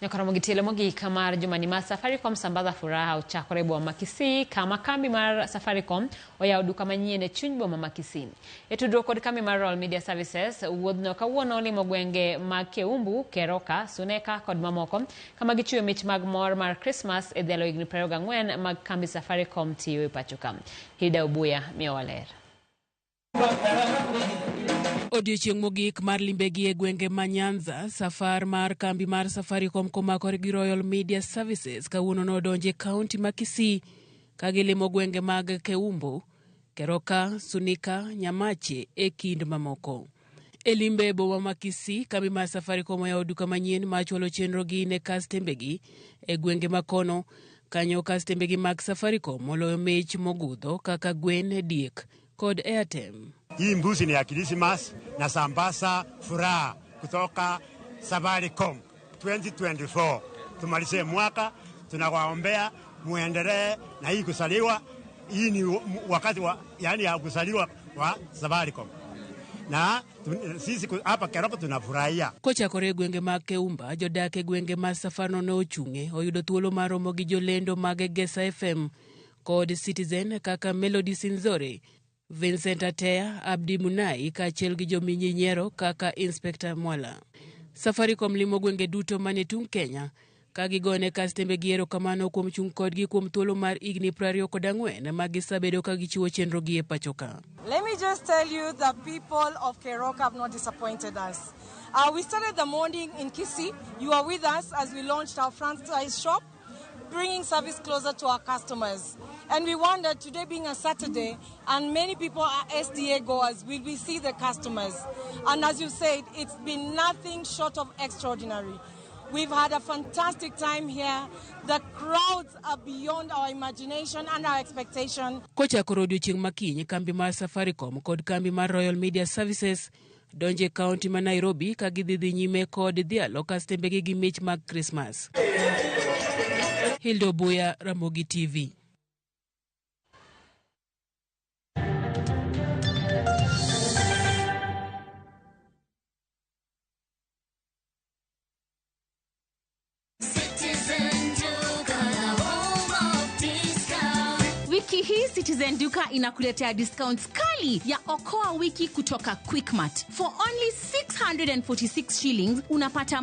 Nyakara mogitile mogik mar jumani mar Safaricom sambaza furaha uchakore boma Kisii kama kambi mar Safaricom oyawo duka manyien e chuny boma ma Kisii. E tudruok kod kambi mar Royal Media Services wuodhno kawuono limo gwenge mag Keumbu, Keroka, Suneka kod mamoko kama gichiwo mich mag mor mar Christmas e dhialo higni 24 mag kambi Safaricom tiyo e pacho ka. Hilda Obuya miyo waler. Odiochieng' mogik mar limbegi e gwenge ma Nyanza, safar mar kambi mar Safaricom komakore gi Royal Media Services kawuono nodonje kaunti ma Kisii ka gilimo gwenge mag Keumbu, Keroka, Sunika, Nyamache e kind mamoko. E limbe boma ma Kisii, kambi mar Safaricom oyawo duka manyien ma chwalo chenro gi ne kastembegi e gwenge makono, kanyo kastembegi mag Safaricom moloyo mich mogudho kaka gwen, diek kod Airtime. Hii mbuzi ni ya Christmas na sambaza furaha kutoka Safaricom 2024. Tumalize mwaka, tunawaombea muendelee na hii kusaliwa. Hii ni wakati wa ya kusaliwa wa Safaricom. Na sisi hapa Keroka tunafurahia. Kochakore gwenge mag Keumba, jodak e gwenge ma safarno ne ochung'e oyudo thuolo mar romo gi jolendo mag Gesa FM kod Citizen kaka Melody Sinzore, Vincent Atea, Abdi Munai kaachiel gi jominyiero kaka Inspector Mwala. Safaricom limo gwenge duto mane tung Kenya ka gigone kastembe gi erokamano kuom chung' kodgi kuom thuolo mar higni 24 ma gisabedo ka gichiwo chenro gi e pacho ka. Let me just tell you, the people of Keroka have not disappointed us. We started the morning in Kisii. You are with us as we launched our franchise shop, bringing service closer to our customers. And we want that today being a Saturday, and many people are SDA goers, will we see the customers. And as you said, it's been nothing short of extraordinary. We've had a fantastic time here. The crowds are beyond our imagination and our expectation. Kochakore odiochieng' makiny, kambi mar Safaricom kod kambi mar Royal Media Services donje kaunti ma Nairobi ka gidhi nyime kod dhialo kastembegi gi mich mag Christmas. Hilda Obuya, Ramogi TV. Wiki hii Citizen Duka inakuletea discounts kali ya Okoa wiki kutoka Quickmart. For only 646 shillings unapata